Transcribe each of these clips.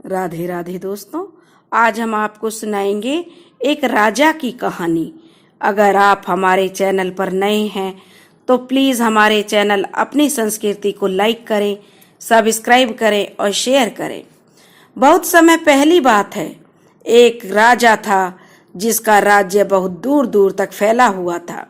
राधे राधे दोस्तों, आज हम आपको सुनाएंगे एक राजा की कहानी। अगर आप हमारे चैनल पर नए हैं तो प्लीज़ हमारे चैनल अपनी संस्कृति को लाइक करें, सब्सक्राइब करें और शेयर करें। बहुत समय पहली बात है, एक राजा था जिसका राज्य बहुत दूर दूर तक फैला हुआ था।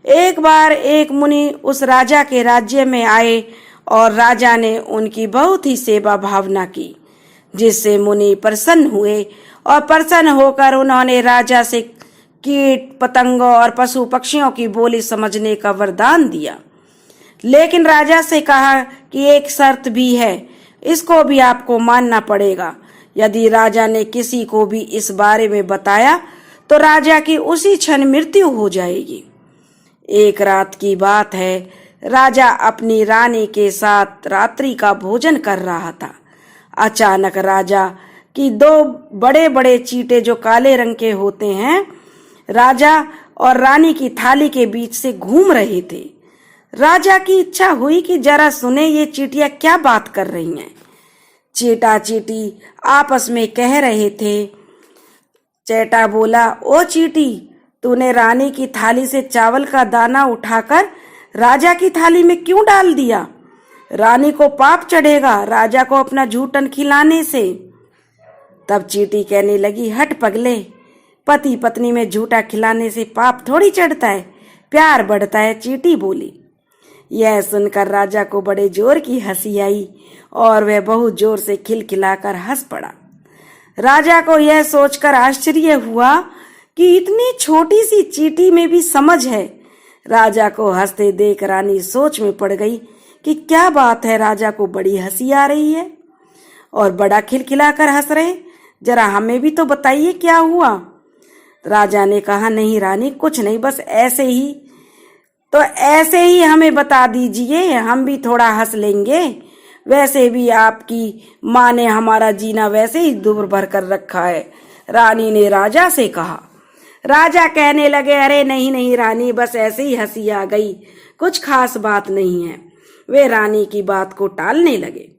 एक बार एक मुनि उस राजा के राज्य में आए और राजा ने उनकी बहुत ही सेवा भावना की, जिससे मुनि प्रसन्न हुए और प्रसन्न होकर उन्होंने राजा से कीट पतंगों और पशु पक्षियों की बोली समझने का वरदान दिया। लेकिन राजा से कहा कि एक शर्त भी है, इसको भी आपको मानना पड़ेगा। यदि राजा ने किसी को भी इस बारे में बताया तो राजा की उसी क्षण मृत्यु हो जाएगी। एक रात की बात है, राजा अपनी रानी के साथ रात्रि का भोजन कर रहा था। अचानक राजा की दो बड़े बड़े चींटे जो काले रंग के होते हैं, राजा और रानी की थाली के बीच से घूम रहे थे। राजा की इच्छा हुई कि जरा सुने ये चींटियां क्या बात कर रही हैं। चींटा चींटी आपस में कह रहे थे। चेटा बोला, ओ चींटी, तूने रानी की थाली से चावल का दाना उठाकर राजा की थाली में क्यों डाल दिया? रानी को पाप चढ़ेगा राजा को अपना जूठन खिलाने से। तब चींटी कहने लगी, हट पगले, पति पत्नी में झूठा खिलाने से पाप थोड़ी चढ़ता है, प्यार बढ़ता है। चींटी बोली। यह सुनकर राजा को बड़े जोर की हंसी आई और वह बहुत जोर से खिलखिलाकर हंस पड़ा। राजा को यह सोचकर आश्चर्य हुआ कि इतनी छोटी सी चींटी में भी समझ है। राजा को हंसते देख रानी सोच में पड़ गई कि क्या बात है, राजा को बड़ी हंसी आ रही है और बड़ा खिलखिलाकर हंस रहे, जरा हमें भी तो बताइए क्या हुआ। राजा ने कहा, नहीं रानी, कुछ नहीं, बस ऐसे ही। तो ऐसे ही हमें बता दीजिए, हम भी थोड़ा हंस लेंगे। वैसे भी आपकी माँ ने हमारा जीना वैसे ही दूर भर कर रखा है, रानी ने राजा से कहा। राजा कहने लगे, अरे नहीं नहीं रानी, बस ऐसे ही हंसी आ गई, कुछ खास बात नहीं है। वे रानी की बात को टालने लगे।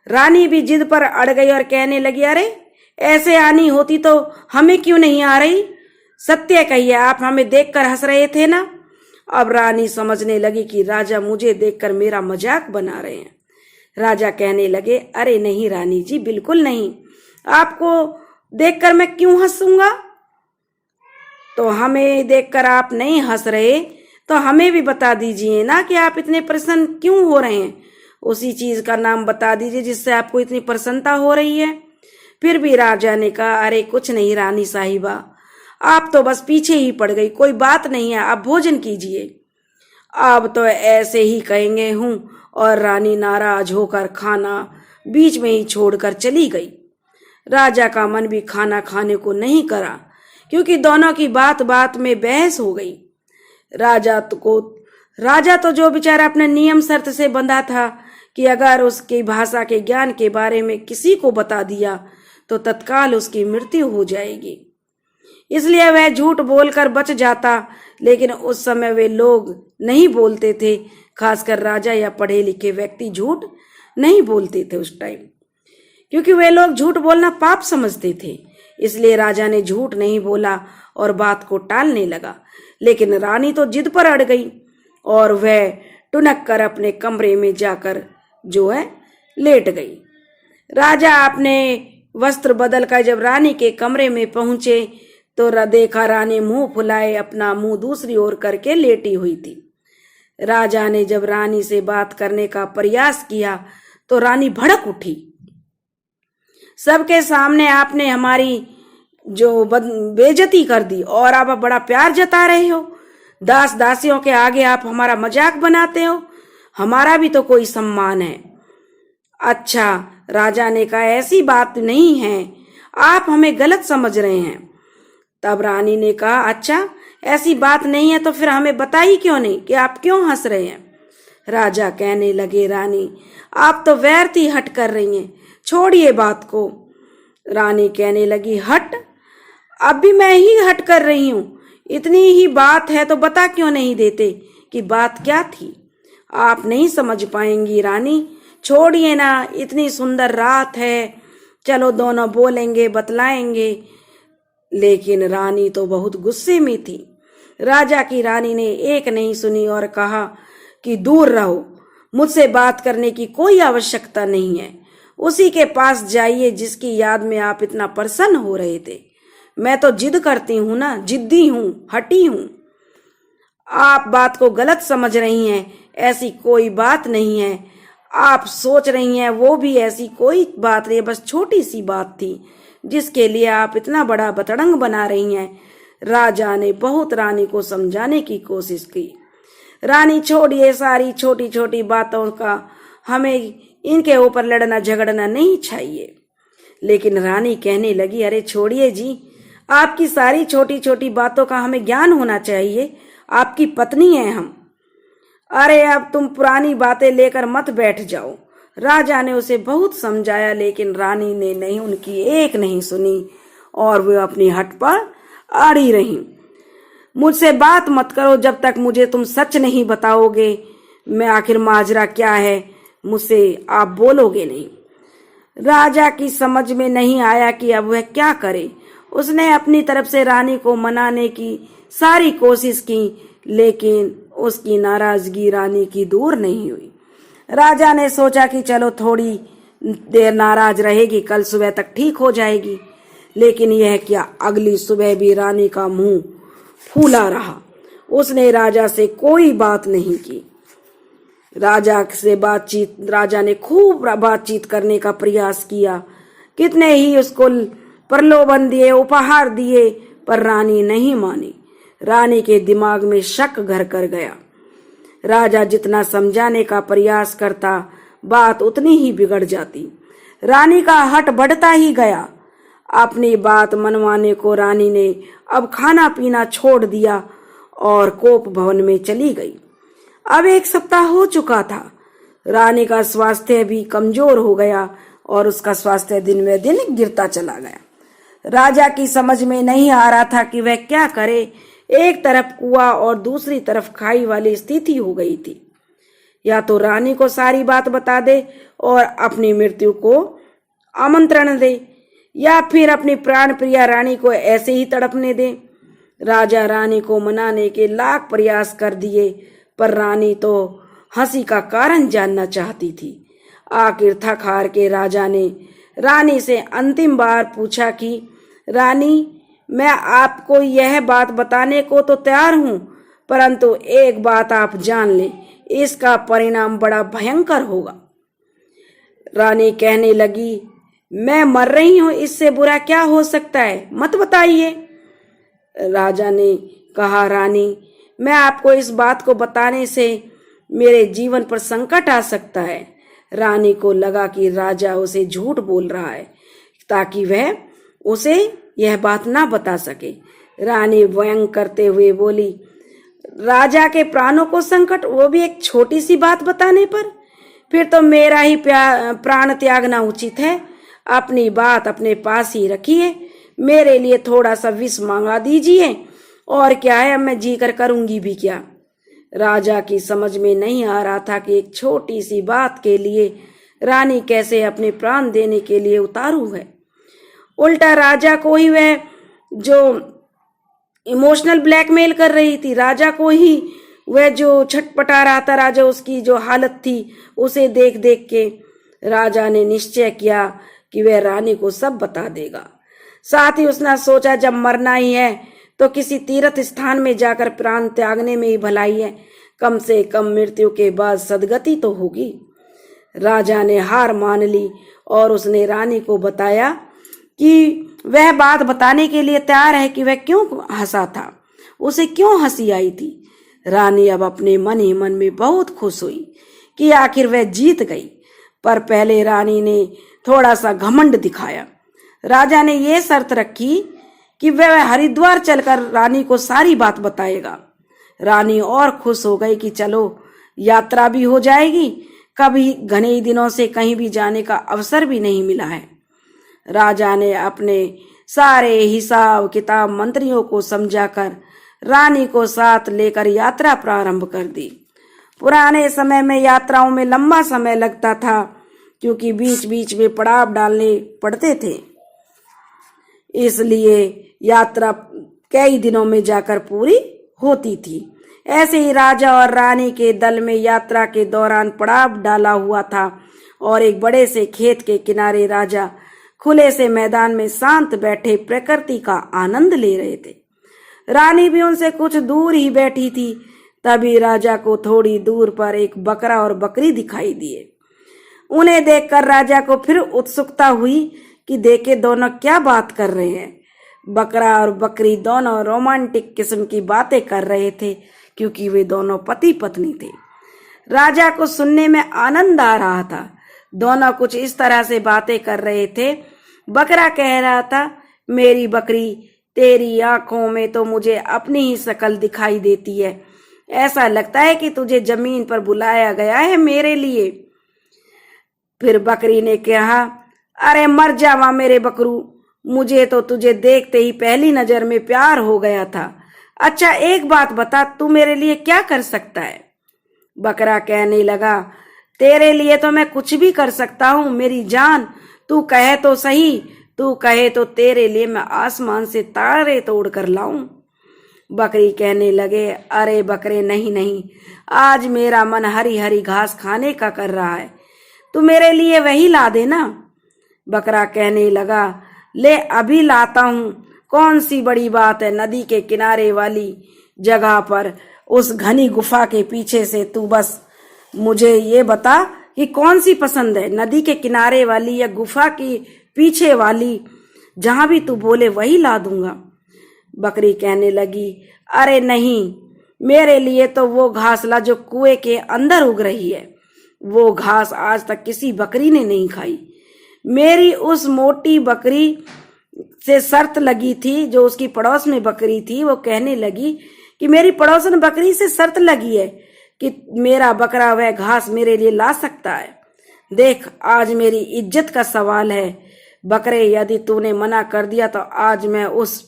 रानी भी जिद पर अड़ गई और कहने लगी, अरे ऐसे आनी होती तो हमें क्यों नहीं आ रही? सत्य कहिए, आप हमें देखकर हंस रहे थे ना? अब रानी समझने लगी कि राजा मुझे देखकर मेरा मजाक बना रहे हैं। राजा कहने लगे, अरे नहीं रानी जी, बिल्कुल नहीं, आपको देखकर मैं क्यों हंसूंगा? तो हमें देखकर आप नहीं हंस रहे तो हमें भी बता दीजिए ना कि आप इतने प्रसन्न क्यों हो रहे हैं। उसी चीज का नाम बता दीजिए जिससे आपको इतनी प्रसन्नता हो रही है। फिर भी राजा ने कहा, अरे कुछ नहीं रानी साहिबा, आप तो बस पीछे ही पड़ गई, कोई बात नहीं है, आप भोजन कीजिए। अब तो ऐसे ही कहेंगे हूं। और रानी नाराज होकर खाना बीच में ही छोड़कर चली गई। राजा का मन भी खाना खाने को नहीं करा, क्योंकि दोनों की बात बात में बहस हो गई। राजा तो जो बेचारा अपने नियम शर्त से बंधा था कि अगर उसकी भाषा के ज्ञान के बारे में किसी को बता दिया तो तत्काल उसकी मृत्यु हो जाएगी, इसलिए वह झूठ बोलकर बच जाता। लेकिन उस समय वे लोग नहीं बोलते थे, खासकर राजा या पढ़े लिखे व्यक्ति झूठ नहीं बोलते थे उस टाइम, क्योंकि वे लोग झूठ बोलना पाप समझते थे। इसलिए राजा ने झूठ नहीं बोला और बात को टालने लगा। लेकिन रानी तो जिद पर अड़ गई और वह टुनक कर अपने कमरे में जाकर जो है लेट गई। राजा अपने वस्त्र बदल कर जब रानी के कमरे में पहुंचे तो देखा रानी मुंह फुलाए अपना मुंह दूसरी ओर करके लेटी हुई थी। राजा ने जब रानी से बात करने का प्रयास किया तो रानी भड़क उठी। सबके सामने आपने हमारी जो बेइज्जती कर दी और आप बड़ा प्यार जता रहे हो। दास दासियों के आगे आप हमारा मजाक बनाते हो, हमारा भी तो कोई सम्मान है। अच्छा, राजा ने कहा, ऐसी बात नहीं है, आप हमें गलत समझ रहे हैं। तब रानी ने कहा, अच्छा ऐसी बात नहीं है तो फिर हमें बताई क्यों नहीं कि आप क्यों हंस रहे हैं? राजा कहने लगे, रानी आप तो व्यर्थ ही हट कर रही हैं, छोड़िए बात को। रानी कहने लगी, हट? अब भी मैं ही हट कर रही हूं, इतनी ही बात है तो बता क्यों नहीं देते कि बात क्या थी? आप नहीं समझ पाएंगी रानी, छोड़िए ना, इतनी सुंदर रात है, चलो दोनों बोलेंगे, बतलाएंगे। लेकिन रानी तो बहुत गुस्से में थी। राजा की रानी ने एक नहीं सुनी और कहा कि दूर रहो, मुझसे बात करने की कोई आवश्यकता नहीं है। उसी के पास जाइए जिसकी याद में आप इतना प्रसन्न हो रहे थे। मैं तो जिद करती हूं ना, जिद्दी हूं, हटी हूं। आप बात को गलत समझ रही हैं, ऐसी कोई बात नहीं है। आप सोच रही हैं वो भी ऐसी कोई बात नहीं, बस छोटी सी बात थी जिसके लिए आप इतना बड़ा बतड़ंग बना रही हैं। राजा ने बहुत रानी को समझाने की कोशिश की। रानी छोड़िए सारी छोटी छोटी बातों का, हमें इनके ऊपर लड़ना झगड़ना नहीं चाहिए। लेकिन रानी कहने लगी, अरे छोड़िए जी, आपकी सारी छोटी छोटी बातों का हमें ज्ञान होना चाहिए। आपकी पत्नी है हम। अरे अब तुम पुरानी बातें लेकर मत बैठ जाओ। राजा ने उसे बहुत समझाया, लेकिन रानी ने नहीं, उनकी एक नहीं सुनी और वे अपनी हट पर अड़ी रही। मुझसे बात मत करो जब तक मुझे तुम सच नहीं बताओगे। मैं आखिर माजरा क्या है, मुझसे आप बोलोगे नहीं। राजा की समझ में नहीं आया कि अब वह क्या करे। उसने अपनी तरफ से रानी को मनाने की सारी कोशिश की, लेकिन उसकी नाराजगी रानी की दूर नहीं हुई। राजा ने सोचा कि चलो थोड़ी देर नाराज रहेगी, कल सुबह तक ठीक हो जाएगी। लेकिन यह क्या, अगली सुबह भी रानी का मुंह फूला रहा। उसने राजा से कोई बात नहीं की। राजा ने खूब बातचीत करने का प्रयास किया, कितने ही उसको प्रलोभन दिए, उपहार दिए, पर रानी नहीं मानी। रानी के दिमाग में शक घर कर गया। राजा जितना समझाने का प्रयास करता, बात उतनी ही बिगड़ जाती। रानी का हट बढ़ता ही गया। अपनी बात मनवाने को रानी ने अब खाना पीना छोड़ दिया और कोप भवन में चली गई। अब 1 सप्ताह हो चुका था। रानी का स्वास्थ्य भी कमजोर हो गया और उसका स्वास्थ्य दिन में दिन गिरता चला गया। राजा की समझ में नहीं आ रहा था कि वह क्या करे। एक तरफ कुआं और दूसरी तरफ खाई वाली स्थिति हो गई थी। या तो रानी को सारी बात बता दे और अपनी मृत्यु को आमंत्रण दे, या फिर अपनी प्राण प्रिया रानी को ऐसे ही तड़पने दे। राजा रानी को मनाने के लाख प्रयास कर दिए, पर रानी तो हंसी का कारण जानना चाहती थी। आखिर थक हार के राजा ने रानी से अंतिम बार पूछा कि रानी, मैं आपको यह बात बताने को तो तैयार हूं, परंतु एक बात आप जान लें, इसका परिणाम बड़ा भयंकर होगा। रानी कहने लगी, मैं मर रही हूं, इससे बुरा क्या हो सकता है, मत बताइए। राजा ने कहा, रानी, मैं आपको इस बात को बताने से मेरे जीवन पर संकट आ सकता है। रानी को लगा कि राजा उसे झूठ बोल रहा है ताकि वह उसे यह बात ना बता सके। रानी व्यंग करते हुए बोली, राजा के प्राणों को संकट, वो भी एक छोटी सी बात बताने पर? फिर तो मेरा ही प्राण त्यागना उचित है। अपनी बात अपने पास ही रखिए। मेरे लिए थोड़ा सा विष मांगा दीजिए, और क्या है, अब मैं जी कर करूंगी भी क्या। राजा की समझ में नहीं आ रहा था कि एक छोटी सी बात के लिए रानी कैसे अपने प्राण देने के लिए उतारू है। उल्टा राजा को ही वह जो इमोशनल ब्लैकमेल कर रही थी, राजा को ही वह जो छटपटा रहा था, राजा उसकी जो हालत थी उसे देख देख के राजा ने निश्चय किया कि वह रानी को सब बता देगा। साथ ही उसने सोचा, जब मरना ही है तो किसी तीर्थ स्थान में जाकर प्राण त्यागने में ही भलाई है, कम से कम मृत्यु के बाद सदगति तो होगी। राजा ने हार मान ली और उसने रानी को बताया कि वह बात बताने के लिए तैयार है कि वह क्यों हंसा था, उसे क्यों हंसी आई थी। रानी अब अपने मन ही मन में बहुत खुश हुई कि आखिर वह जीत गई। पर पहले रानी ने थोड़ा सा घमंड दिखाया। राजा ने यह शर्त रखी कि वह हरिद्वार चलकर रानी को सारी बात बताएगा। रानी और खुश हो गई कि चलो यात्रा भी हो जाएगी, कभी घने दिनों से कहीं भी जाने का अवसर भी नहीं मिला है। राजा ने अपने सारे हिसाब किताब मंत्रियों को समझाकर रानी को साथ लेकर यात्रा प्रारंभ कर दी। पुराने समय में यात्राओं में लंबा समय लगता था, क्योंकि बीच बीच में पड़ाव डालने पड़ते थे, इसलिए यात्रा कई दिनों में जाकर पूरी होती थी। ऐसे ही राजा और रानी के दल में यात्रा के दौरान पड़ाव डाला हुआ था और एक बड़े से खेत के किनारे राजा खुले से मैदान में शांत बैठे प्रकृति का आनंद ले रहे थे। रानी भी उनसे कुछ दूर ही बैठी थी। तभी राजा को थोड़ी दूर पर एक बकरा और बकरी दिखाई दिए। उन्हें देखकर राजा को फिर उत्सुकता हुई कि देखे दोनों क्या बात कर रहे हैं। बकरा और बकरी दोनों रोमांटिक किस्म की बातें कर रहे थे, क्योंकि वे दोनों पति पत्नी थे। राजा को सुनने में आनंद आ रहा था। दोनों कुछ इस तरह से बातें कर रहे थे। बकरा कह रहा था, मेरी बकरी, तेरी आंखों में तो मुझे अपनी ही शक्ल दिखाई देती है। ऐसा लगता है कि तुझे जमीन पर बुलाया गया है मेरे लिए। फिर बकरी ने कहा, अरे मर जावा मेरे बकरू, मुझे तो तुझे देखते ही पहली नजर में प्यार हो गया था। अच्छा एक बात बता, तू मेरे लिए क्या कर सकता है? बकरा कहने लगा, तेरे लिए तो मैं कुछ भी कर सकता हूँ मेरी जान, तू कहे तो सही, तू कहे तो तेरे लिए मैं आसमान से तारे तोड़ कर लाऊं। बकरी कहने लगे, अरे बकरे नहीं नहीं, आज मेरा मन हरी हरी घास खाने का कर रहा है, तू मेरे लिए वही ला देना। बकरा कहने लगा, ले अभी लाता हूँ, कौन सी बड़ी बात है। नदी के किनारे वाली जगह पर उस घनी गुफा के पीछे से तू बस मुझे ये बता कि कौन सी पसंद है, नदी के किनारे वाली या गुफा की पीछे वाली, जहां भी तू बोले वही ला दूंगा। बकरी कहने लगी, अरे नहीं, मेरे लिए तो वो घास ला जो कुएं के अंदर उग रही है। वो घास आज तक किसी बकरी ने नहीं खाई। मेरी उस मोटी बकरी से शर्त लगी थी, जो उसकी पड़ोस में बकरी थी, वो कहने लगी कि मेरी पड़ोसन बकरी से शर्त लगी है कि मेरा बकरा वह घास मेरे लिए ला सकता है। देख, आज मेरी इज्जत का सवाल है। बकरे, यदि तूने मना कर दिया तो आज मैं उस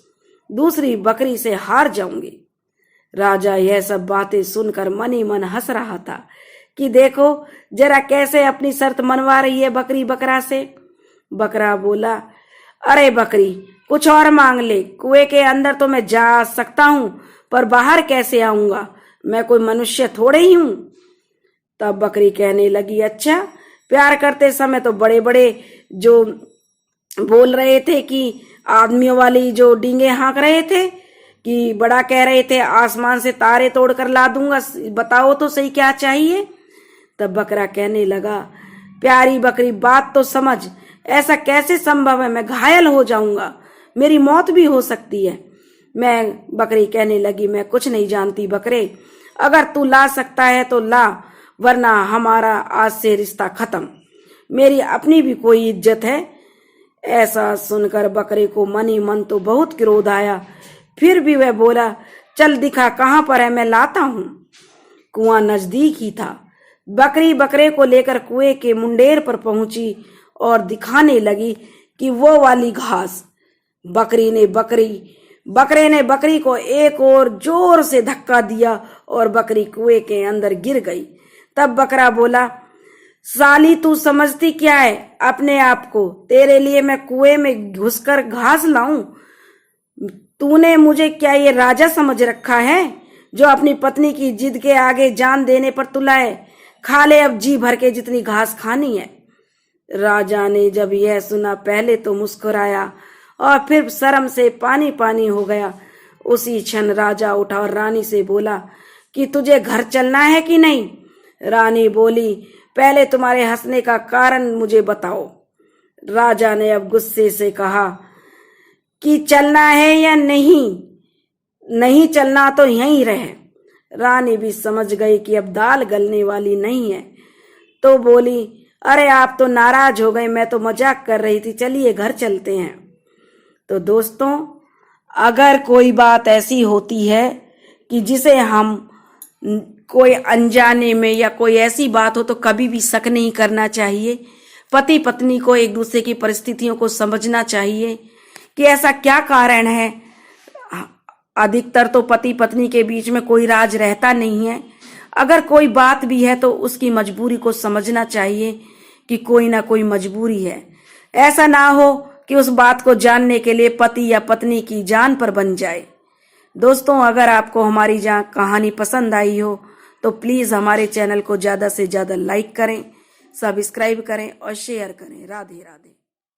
दूसरी बकरी से हार जाऊंगी। राजा यह सब बातें सुनकर मन ही मन हंस रहा था कि देखो जरा कैसे अपनी शर्त मनवा रही है बकरी बकरा से। बकरा बोला, अरे बकरी, कुछ और मांग ले, कुएं के अंदर तो मैं जा सकता हूं, पर बाहर कैसे आऊंगा, मैं कोई मनुष्य थोड़े ही हूं। तब बकरी कहने लगी, अच्छा, प्यार करते समय तो बड़े बड़े जो बोल रहे थे कि आदमियों वाली जो डींगे हाँक रहे थे, कि बड़ा कह रहे थे आसमान से तारे तोड़ कर ला दूंगा, बताओ तो सही क्या चाहिए। तब बकरा कहने लगा, प्यारी बकरी, बात तो समझ, ऐसा कैसे संभव है, मैं घायल हो जाऊंगा, मेरी मौत भी हो सकती है। बकरी कहने लगी, मैं कुछ नहीं जानती बकरे, अगर तू ला सकता है तो ला, वरना हमारा आज से रिश्ता खत्म, मेरी अपनी भी कोई इज्जत है। ऐसा सुनकर बकरे को मन ही मन तो बहुत क्रोध आया। फिर भी वह बोला, चल दिखा कहाँ पर है, मैं लाता हूँ। कुआं नजदीक ही था। बकरी बकरे को लेकर कुएं के मुंडेर पर पहुंची और दिखाने लगी कि वो वाली घास। बकरे ने बकरी को एक और जोर से धक्का दिया और बकरी कुएं के अंदर गिर गई। तब बकरा बोला, साली, तू समझती क्या है अपने आप को, तेरे लिए मैं कुएं में घुसकर घास लाऊं? तूने मुझे क्या ये राजा समझ रखा है जो अपनी पत्नी की जिद के आगे जान देने पर तुला है? खा ले अब जी भर के जितनी घास खानी है। राजा ने जब यह सुना पहले तो मुस्कुराया और फिर शर्म से पानी पानी हो गया। उसी क्षण राजा उठा और रानी से बोला कि तुझे घर चलना है कि नहीं। रानी बोली, पहले तुम्हारे हंसने का कारण मुझे बताओ। राजा ने अब गुस्से से कहा कि चलना है या नहीं चलना तो यहीं रहे। रानी भी समझ गई कि अब दाल गलने वाली नहीं है, तो बोली, अरे आप तो नाराज हो गए, मैं तो मजाक कर रही थी, चलिए घर चलते हैं। तो दोस्तों, अगर कोई बात ऐसी होती है कि जिसे हम कोई अनजाने में या कोई ऐसी बात हो तो कभी भी शक नहीं करना चाहिए। पति पत्नी को एक दूसरे की परिस्थितियों को समझना चाहिए कि ऐसा क्या कारण है। अधिकतर तो पति पत्नी के बीच में कोई राज रहता नहीं है। अगर कोई बात भी है तो उसकी मजबूरी को समझना चाहिए कि कोई ना कोई मजबूरी है। ऐसा ना हो कि उस बात को जानने के लिए पति या पत्नी की जान पर बन जाए। दोस्तों, अगर आपको हमारी कहानी पसंद आई हो तो प्लीज हमारे चैनल को ज्यादा से ज्यादा लाइक करें, सब्सक्राइब करें और शेयर करें। राधे राधे।